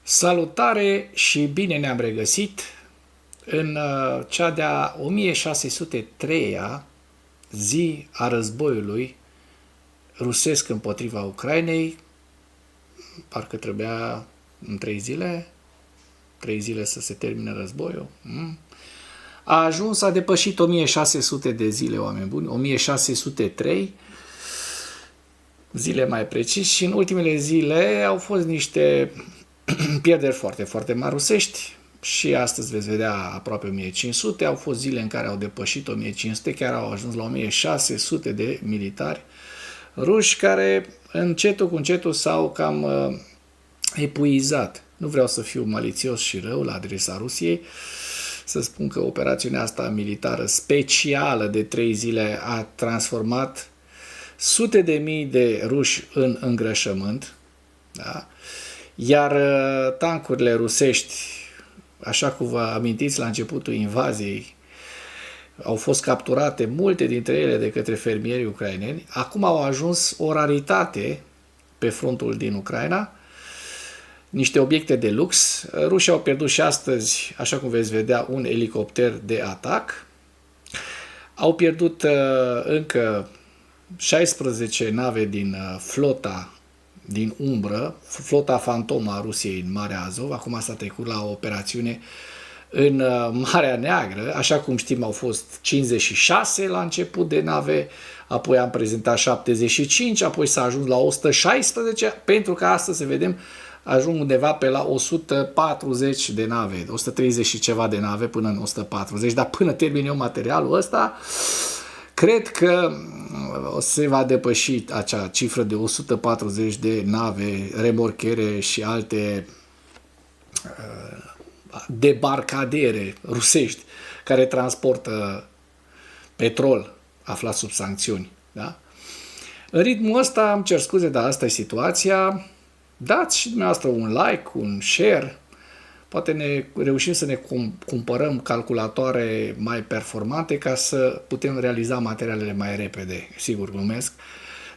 Salutare și bine ne-am regăsit în cea de-a 1603-a zi a războiului rusesc împotriva Ucrainei. Parcă trebuia în 3 zile să se termine războiul. A depășit 1600 de zile, oameni buni, 1603 zile mai precis, și în ultimele zile au fost niște pierderi foarte, foarte mari rusești și astăzi veți vedea aproape 1500. Au fost zile în care au depășit 1500, chiar au ajuns la 1600 de militari ruși care încetul cu încetul s-au cam epuizat. Nu vreau să fiu malițios și rău la adresa Rusiei, să spun că operațiunea asta militară specială de 3 zile a transformat sute de mii de ruși în îngrășământ, da? Iar tancurile rusești, așa cum vă amintiți la începutul invaziei, au fost capturate multe dintre ele de către fermierii ucraineni. Acum au ajuns o raritate pe frontul din Ucraina, niște obiecte de lux. Rușii au pierdut și astăzi, așa cum veți vedea, un elicopter de atac. Au pierdut încă 16 nave din flota din umbră, flota fantomă a Rusiei în Marea Azov. Acum s-a trecut la o operațiune în Marea Neagră. Așa cum știm, au fost 56 la început de nave, apoi am prezentat 75, apoi s-a ajuns la 116, pentru că astăzi, să vedem, ajung undeva pe la 140 de nave, 130 și ceva de nave până în 140, dar până termin eu materialul ăsta, cred că se va depăși acea cifră de 140 de nave, remorchere și alte debarcadere rusești care transportă petrol aflat sub sancțiuni. Da? În ritmul ăsta, îmi cer scuze, dar asta e situația. Dați și dumneavoastră un like, un share. Poate ne reușim să ne cumpărăm calculatoare mai performante ca să putem realiza materialele mai repede. Sigur, glumesc.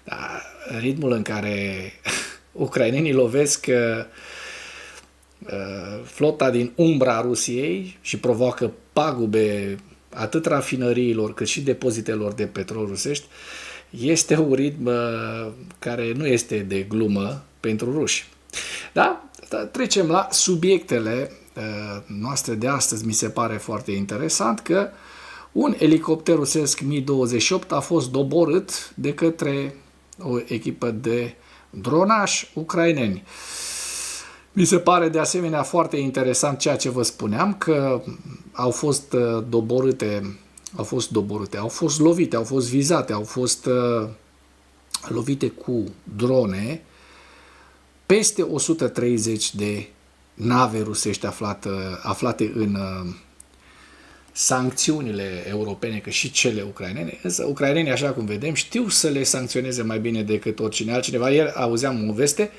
Dar ritmul în care ucrainenii lovesc flota din umbra Rusiei și provoacă pagube atât rafinăriilor cât și depozitelor de petrol rusești, este un ritm care nu este de glumă pentru ruși. Da? Trecem la subiectele noastre de astăzi. Mi se pare foarte interesant că un elicopter rusesc Mi-28 a fost doborât de către o echipă de dronași ucraineni. Mi se pare de asemenea foarte interesant ceea ce vă spuneam, că au fost lovite, au fost vizate, au fost lovite cu drone peste 130 de nave rusești aflate în sancțiunile europene, că și cele ucrainene. Însă ucrainenii, așa cum vedem, știu să le sancționeze mai bine decât oricine altcineva. Ieri auzeam o veste,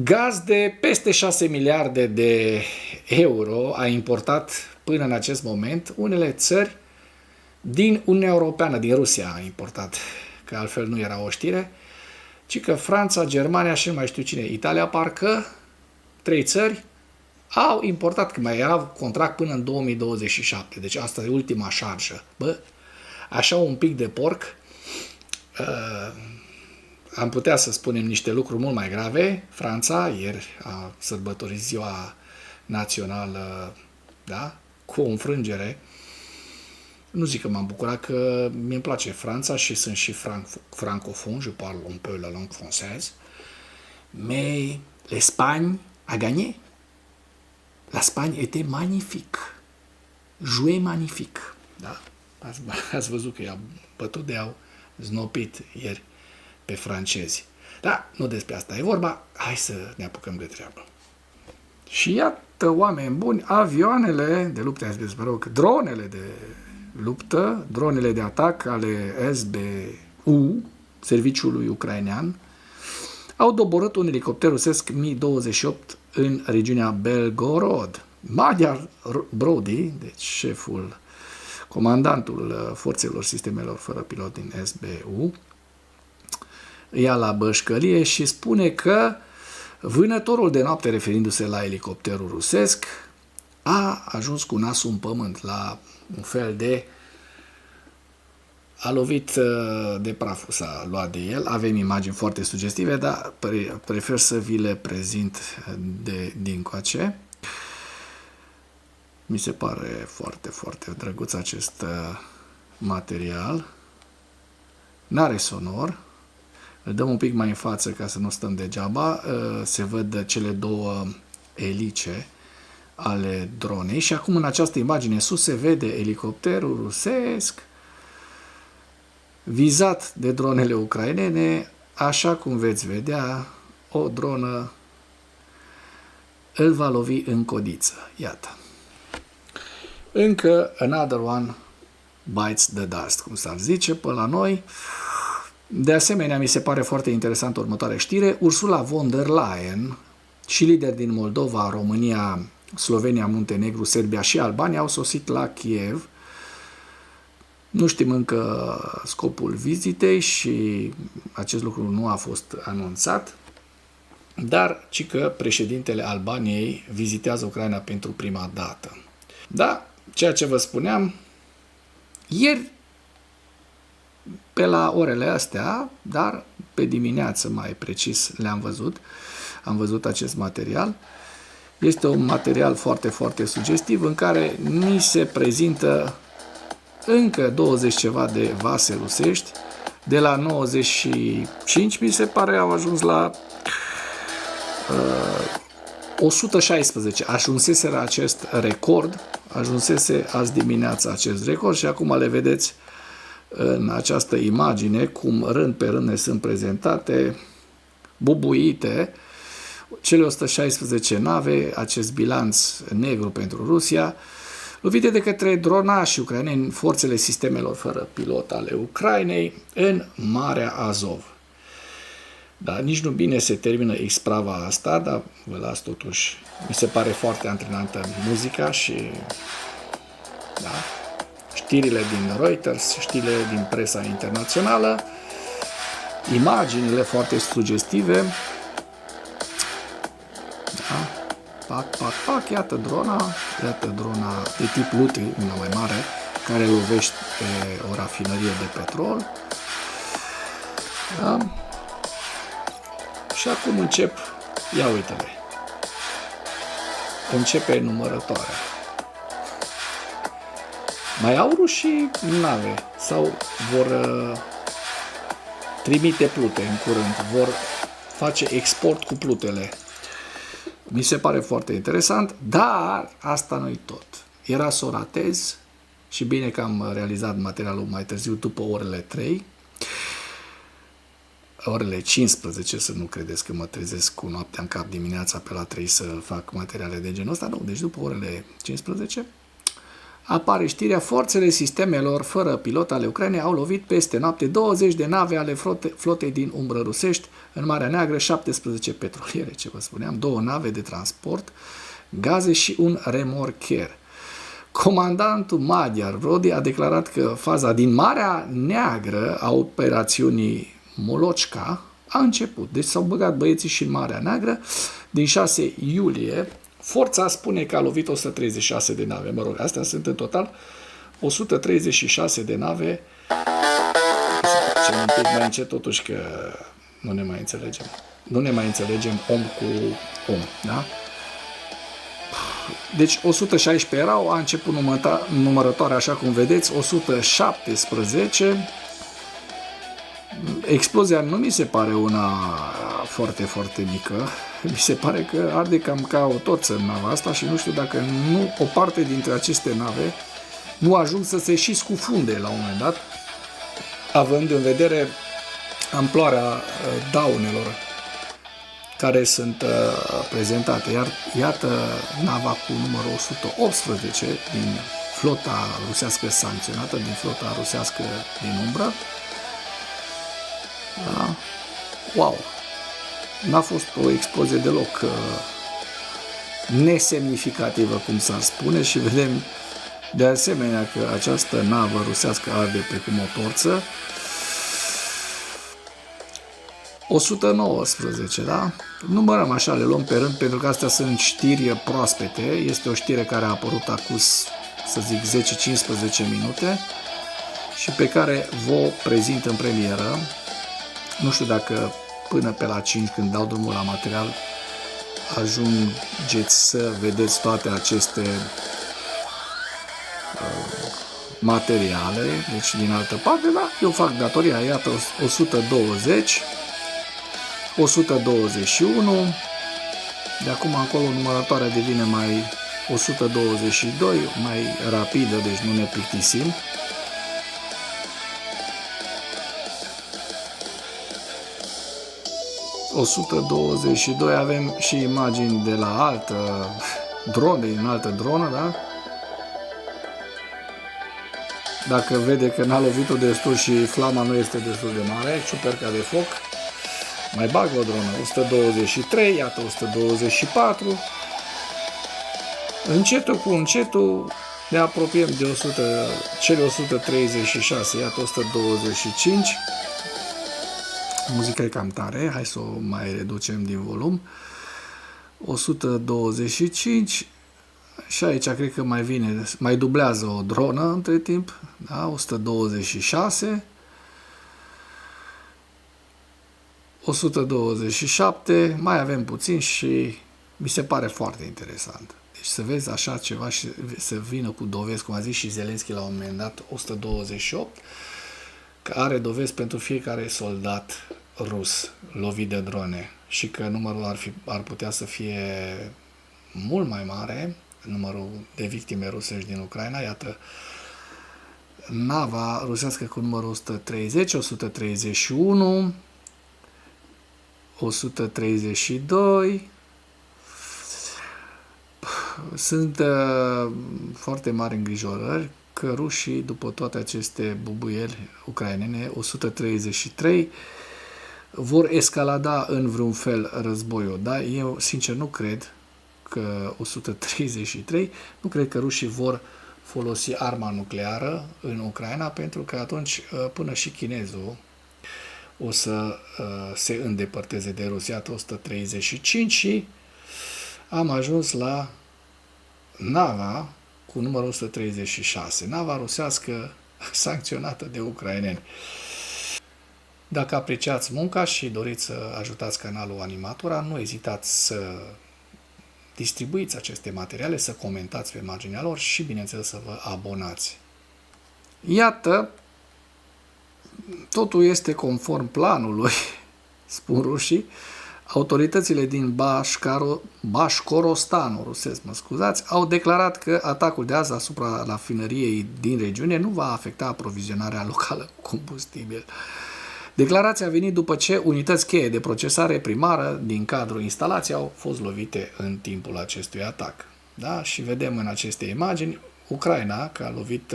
gaz de peste 6 miliarde de euro a importat până în acest moment unele țări din Uniunea Europeană, din Rusia a importat, că altfel nu era o știre, ci că Franța, Germania și nu mai știu cine, Italia, parcă 3 țări au importat, că mai era contract până în 2027, deci asta e ultima șarjă. Bă, așa un pic de porc, am putea să spunem niște lucruri mult mai grave. Franța ieri a sărbătorit ziua națională, da? Cu o înfrângere. Nu zic că m-am bucurat, că mi-mi place Franța și sunt și francophone, je parle un peu la langue française. Mais l'Espagne a gagné. L'Espagne était magnifique. Joué magnifique. Da? Ați văzut că i-a bătut de au znopit ieri pe francezi. Da, nu despre asta e vorba. Hai să ne apucăm de treabă. Și iată, oameni buni, avioanele de luptă, dronele de luptă, dronele de atac ale SBU, serviciului ucrainean, au doborât un elicopter rusesc Mi-28 în regiunea Belgorod. Magyar Brody, deci șeful, comandantul forțelor sistemelor fără pilot din SBU, ia la bășcălie și spune că Vânătorul de noapte, referindu-se la elicopterul rusesc, a ajuns cu nasul în pământ, la un fel de... a lovit de praful, s-a luat de el. Avem imagini foarte sugestive, dar prefer să vi le prezint dincoace. Mi se pare foarte, foarte drăguț acest material. N-are sonor. Îl dăm un pic mai în față ca să nu stăm degeaba. Se văd cele două elice ale dronei și acum în această imagine sus se vede elicopterul rusesc vizat de dronele ucrainene. Așa cum veți vedea, o dronă îl va lovi în codiță. Iată. Încă another one bites the dust, cum s-ar zice, pe la noi. De asemenea, mi se pare foarte interesant următoarea știre. Ursula von der Leyen și lideri din Moldova, România, Slovenia, Muntenegru, Serbia și Albania au sosit la Kiev. Nu știm încă scopul vizitei și acest lucru nu a fost anunțat, dar ci că președintele Albaniei vizitează Ucraina pentru prima dată. Da, ceea ce vă spuneam, ieri, pe la orele astea, dar pe dimineață mai precis le-am văzut, am văzut acest material. Este un material foarte, foarte sugestiv în care ni se prezintă încă 20 ceva de vase rusești, de la 95, mi se pare, au ajuns la 116. Ajunseseră acest record, ajunsese azi dimineața acest record și acum le vedeți în această imagine cum rând pe rând ne sunt prezentate, bubuite, cele 116 nave, acest bilanț negru pentru Rusia, lovite de către dronași ucraineni, forțele sistemelor fără pilot ale Ucrainei în Marea Azov. Da, nici nu bine se termină isprava asta, dar vă las totuși. Mi se pare foarte antrenantă muzica și da, știrile din Reuters, știrile din presa internațională, imaginile foarte sugestive. Da. Pac, pac, pac, iată drona de tip Luti, una mai mare, care lovește o rafinărie de petrol. Da. Și acum ia uite-le, începe numărătoarea. Mai au rușii nave sau vor trimite plute în curând, vor face export cu plutele. Mi se pare foarte interesant, dar asta nu-i tot. Era să o ratez și bine că am realizat materialul mai târziu, după orele 3, orele 15, să nu credeți că mă trezesc cu noaptea în cap dimineața pe la 3 să fac materiale de genul ăsta, nu, deci după orele 15 apare știrea: forțele sistemelor fără pilot ale Ucrainei au lovit peste noapte 20 de nave ale flotei din umbră rusești în Marea Neagră, 17 petroliere, ce vă spuneam, 2 nave de transport, gaze și un remorcher. Comandantul maghiar Brody a declarat că faza din Marea Neagră a operațiunii Molocca a început. Deci s-au băgat băieții și în Marea Neagră. Din 6 iulie, forța spune că a lovit 136 de nave. Mă rog, astea sunt în total 136 de nave. Să facem un pic mai încet, totuși, că nu ne mai înțelegem. Nu ne mai înțelegem om cu om, da? Deci 116 erau, a început numărătoarea, așa cum vedeți, 117. Explozia nu mi se pare una foarte, foarte mică. Mi se pare că arde cam ca o torță în nava asta și nu știu dacă nu o parte dintre aceste nave nu ajung să se și scufunde la un moment dat, având în vedere amploarea daunelor care sunt prezentate. Iar iată nava cu numărul 118 din flota rusească sancționată, din flota rusească din umbră. Da? Wow! N-a fost o explozie deloc nesemnificativă, cum s-ar spune, și vedem de asemenea că această navă rusească arde precum o torță. 119, da? Numărăm așa, le luăm pe rând, pentru că astea sunt știri proaspete. Este o știre care a apărut acum, să zic, 10-15 minute și pe care vă prezint în premieră. Nu știu dacă până pe la 5, când dau drumul la material, ajungeți să vedeți toate aceste materiale, deci din altă parte, da, eu fac datoria, iată, 120, 121, de acum încolo numărătoarea devine mai 122, mai rapidă, deci nu ne plictisim. ...122, avem și imagini de la altă dronă, din altă dronă, da? Dacă vede că n-a lovit-o destul și flama nu este destul de mare, ciuperca de foc, mai bag o dronă, 123, iată 124, încetul cu încetul ne apropiem de cele 136, iată 125, muzica e cam tare, hai să o mai reducem din volum, 125, și aici cred că mai dublează o dronă între timp, da? 126, 127, mai avem puțin și mi se pare foarte interesant. Deci să vezi așa ceva și să vină cu dovezi, cum a zis și Zelenski la un moment dat, 128, că are dovezi pentru fiecare soldat rus lovit de drone și că numărul ar putea să fie mult mai mare, numărul de victime rusești din Ucraina. Iată, nava rusească cu numărul 130, 131, 132. Sunt foarte mari îngrijorări că rușii, după toate aceste bubuieli ucrainene, 133, vor escalada în vreun fel războiul. Da? Eu, sincer, nu cred că 133, nu cred că rușii vor folosi arma nucleară în Ucraina, pentru că atunci până și chinezul o să se îndepărteze de Rusia. 135 și am ajuns la nava cu numărul 136, nava rusească sancționată de ucraineni. Dacă apreciați munca și doriți să ajutați canalul Animatura, nu ezitați să distribuiți aceste materiale, să comentați pe marginea lor și, bineînțeles, să vă abonați. Iată, totul este conform planului, spun rușii. Autoritățile din Bașcorostanul rusesc, au declarat că atacul de azi asupra rafinăriei din regiune nu va afecta aprovizionarea locală cu combustibil. Declarația a venit după ce unități cheie de procesare primară din cadrul instalației au fost lovite în timpul acestui atac. Da? Și vedem în aceste imagini Ucraina, că a lovit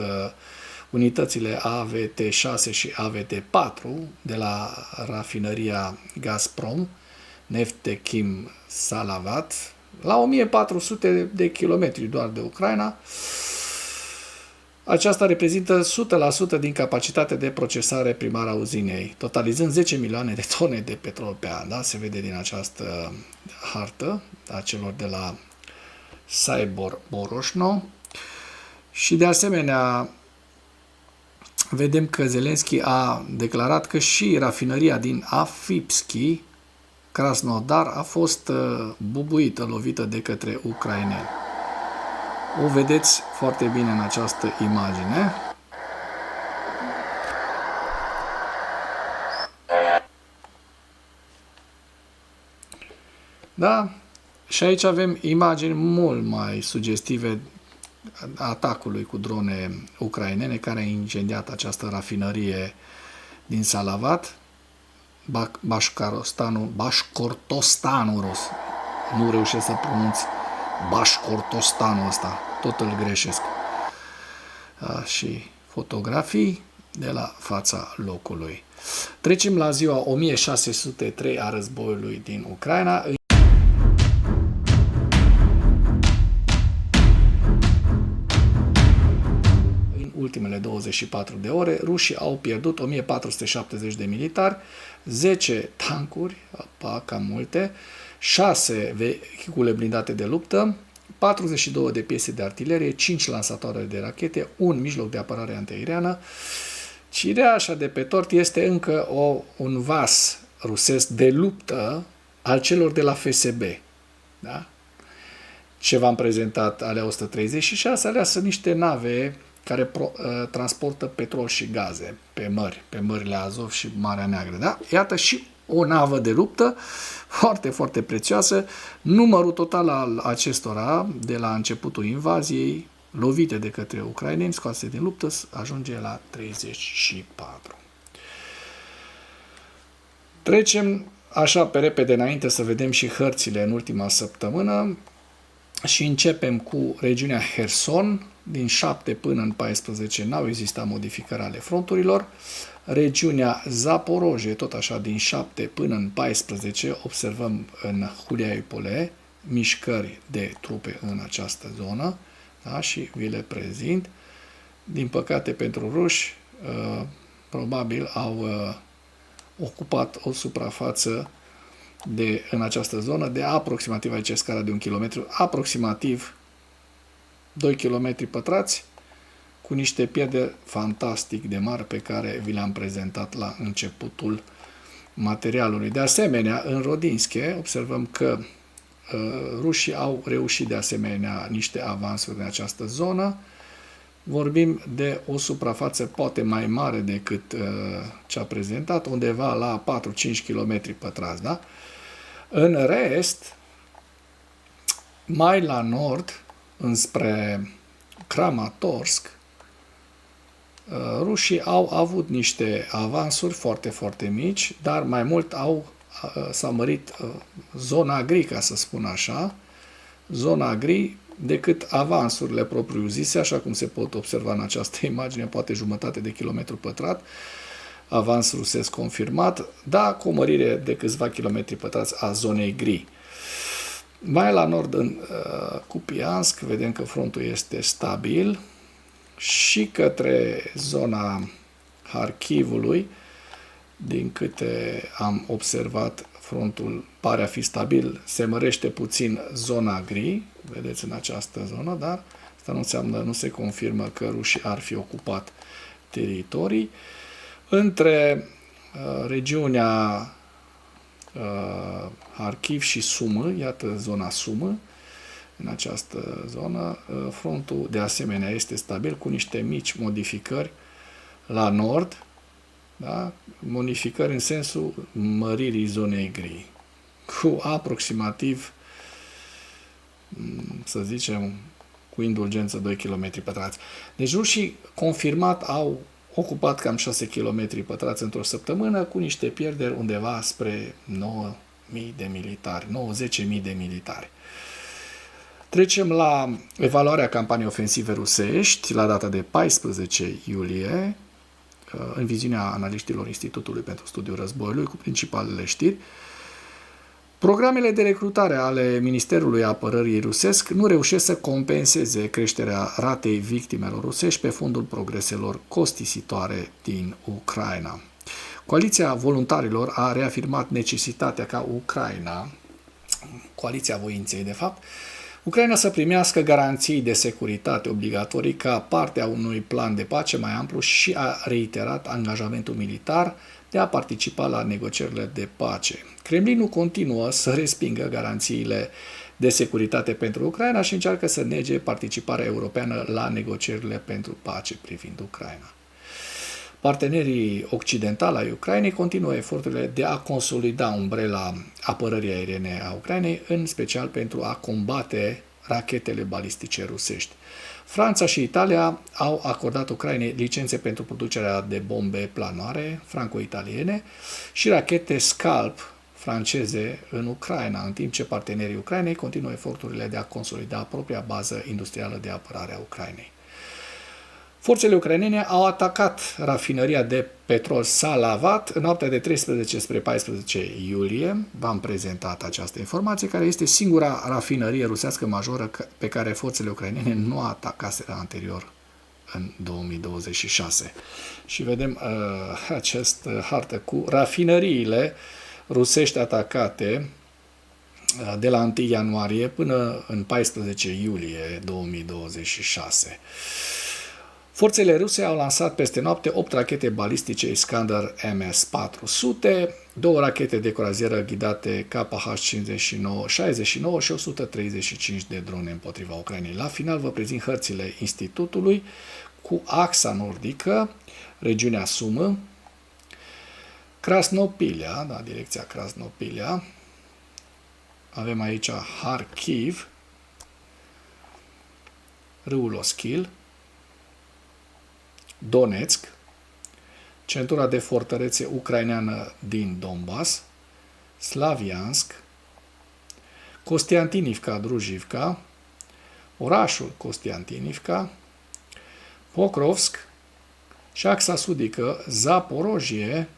unitățile AVT-6 și AVT-4 de la rafinăria Gazprom, Neftechim Salavat, la 1400 de kilometri doar de Ucraina. Aceasta reprezintă 100% din capacitatea de procesare primară a uzinei, totalizând 10 milioane de tone de petrol pe an. Da? Se vede din această hartă a celor de la Saibor Boroșno. Și de asemenea, vedem că Zelenski a declarat că și rafinăria din Afipski, Krasnodar, a fost bubuită, lovită de către ucraineni. O vedeți foarte bine în această imagine. Da? Și aici avem imagini mult mai sugestive atacului cu drone ucrainene care a incendiat această rafinărie din Salavat, Bașcortostanul rus. Nu reușesc să pronunț Bașcortostanul ăsta, tot îl greșesc. Și fotografii de la fața locului. Trecem la ziua 1603 a războiului din Ucraina. ultimele 24 de ore, rușii au pierdut 1470 de militari, 10 tancuri, cam multe, 6 vehicule blindate de luptă, 42 de piese de artilerie, 5 lansatoare de rachete, un mijloc de apărare antiaeriană. Cireașa de pe tort este încă un vas rusesc de luptă al celor de la FSB. Da? Ce v-am prezentat, alea 136, alea sunt niște nave care transportă petrol și gaze pe mările Azov și Marea Neagră. Da? Iată și o navă de luptă foarte, foarte prețioasă. Numărul total al acestora, de la începutul invaziei, lovite de către ucraineni, scoase din luptă, ajunge la 34. Trecem așa pe repede înainte să vedem și hărțile în ultima săptămână și începem cu regiunea Herson. Din 7 până în 14 n-au existat modificări ale fronturilor. Regiunea Zaporojie, tot așa, din 7 până în 14, observăm în Huliaipole mișcări de trupe în această zonă, da? Și vi le prezint. Din păcate pentru ruși, probabil au ocupat o suprafață în această zonă de aproximativ, aici scara de 1 km, aproximativ 2 km pătrați, cu niște pierderi fantastic de mari pe care vi le-am prezentat la începutul materialului. De asemenea, în Rodinske observăm că rușii au reușit de asemenea niște avansuri în această zonă. Vorbim de o suprafață poate mai mare decât cea prezentat, undeva la 4-5 km pătrați. Da? În rest, mai la nord, înspre Kramatorsk, rușii au avut niște avansuri foarte, foarte mici, dar mai mult s-a mărit zona gri, ca să spun așa, zona gri, decât avansurile propriu-zise, așa cum se pot observa în această imagine, poate jumătate de kilometru pătrat, avans rusesc confirmat, da, cu o mărire de câțiva kilometri pătrați a zonei gri. Mai la nord, în Kupiansk, vedem că frontul este stabil și către zona Harkivului, din câte am observat, frontul pare a fi stabil, se mărește puțin zona gri, vedeți în această zonă, dar asta nu înseamnă, nu se confirmă că rușii ar fi ocupat teritorii. Între regiunea Harkiv și Sumă, iată zona Sumă, în această zonă, frontul de asemenea este stabil, cu niște mici modificări la nord, da? Modificări în sensul măririi zonei gri, cu aproximativ, să zicem, cu indulgență 2 km pătrați. Deci rușii confirmat au ocupat cam 6 km pătrați într-o săptămână, cu niște pierderi undeva spre 9.000 de militari, 90.000 de militari. Trecem la evaluarea campaniei ofensive rusești la data de 14 iulie, în viziunea analiștilor Institutului pentru Studiul Războiului, cu principalele știri. Programele de recrutare ale Ministerului Apărării rusesc nu reușesc să compenseze creșterea ratei victimelor rusești pe fondul progreselor costisitoare din Ucraina. Coaliția voluntarilor a reafirmat necesitatea ca Ucraina, coaliția voinței de fapt, Ucraina să primească garanții de securitate obligatorii ca parte a unui plan de pace mai amplu și a reiterat angajamentul militar de a participa la negocierile de pace. Kremlinul continuă să respingă garanțiile de securitate pentru Ucraina și încearcă să nege participarea europeană la negocierile pentru pace privind Ucraina. Partenerii occidentali ai Ucrainei continuă eforturile de a consolida umbrela apărării aeriene a Ucrainei, în special pentru a combate rachetele balistice rusești. Franța și Italia au acordat Ucrainei licențe pentru producerea de bombe planoare franco-italiene și rachete Scalp franceze în Ucraina, în timp ce partenerii Ucrainei continuă eforturile de a consolida propria bază industrială de apărare a Ucrainei. Forțele ucrainene au atacat rafinăria de petrol Salavat în noaptea de 13 spre 14 iulie. V-am prezentat această informație, care este singura rafinărie rusească majoră pe care forțele ucrainene nu atacaseră anterior în 2026. Și vedem această hartă cu rafinăriile rusești atacate de la 1 ianuarie până în 14 iulie 2026. Forțele ruse au lansat peste noapte 8 rachete balistice Iskander MS-400, 2 rachete de croazieră ghidate KH-69 69 și 135 de drone împotriva Ucrainei. La final vă prezint hărțile Institutului cu axa nordică, regiunea Sumă, Krasnopilia, da, direcția Krasnopilia, avem aici Kharkiv, râul Oschil, Donetsk, centura de fortărețe ucraineană din Donbass, Slaviansk, Kostiantinivka, Drujivka, orașul Kostiantinivka, Pokrovsk și axa sudică Zaporojie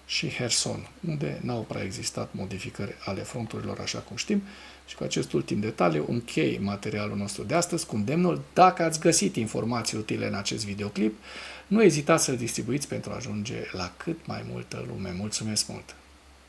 și Herson, unde n-au prea existat modificări ale fronturilor, așa cum știm. Și cu acest ultim detaliu închei materialul nostru de astăzi cu îndemnul: dacă ați găsit informații utile în acest videoclip, nu ezitați să-l distribuiți pentru a ajunge la cât mai multă lume. Mulțumesc mult!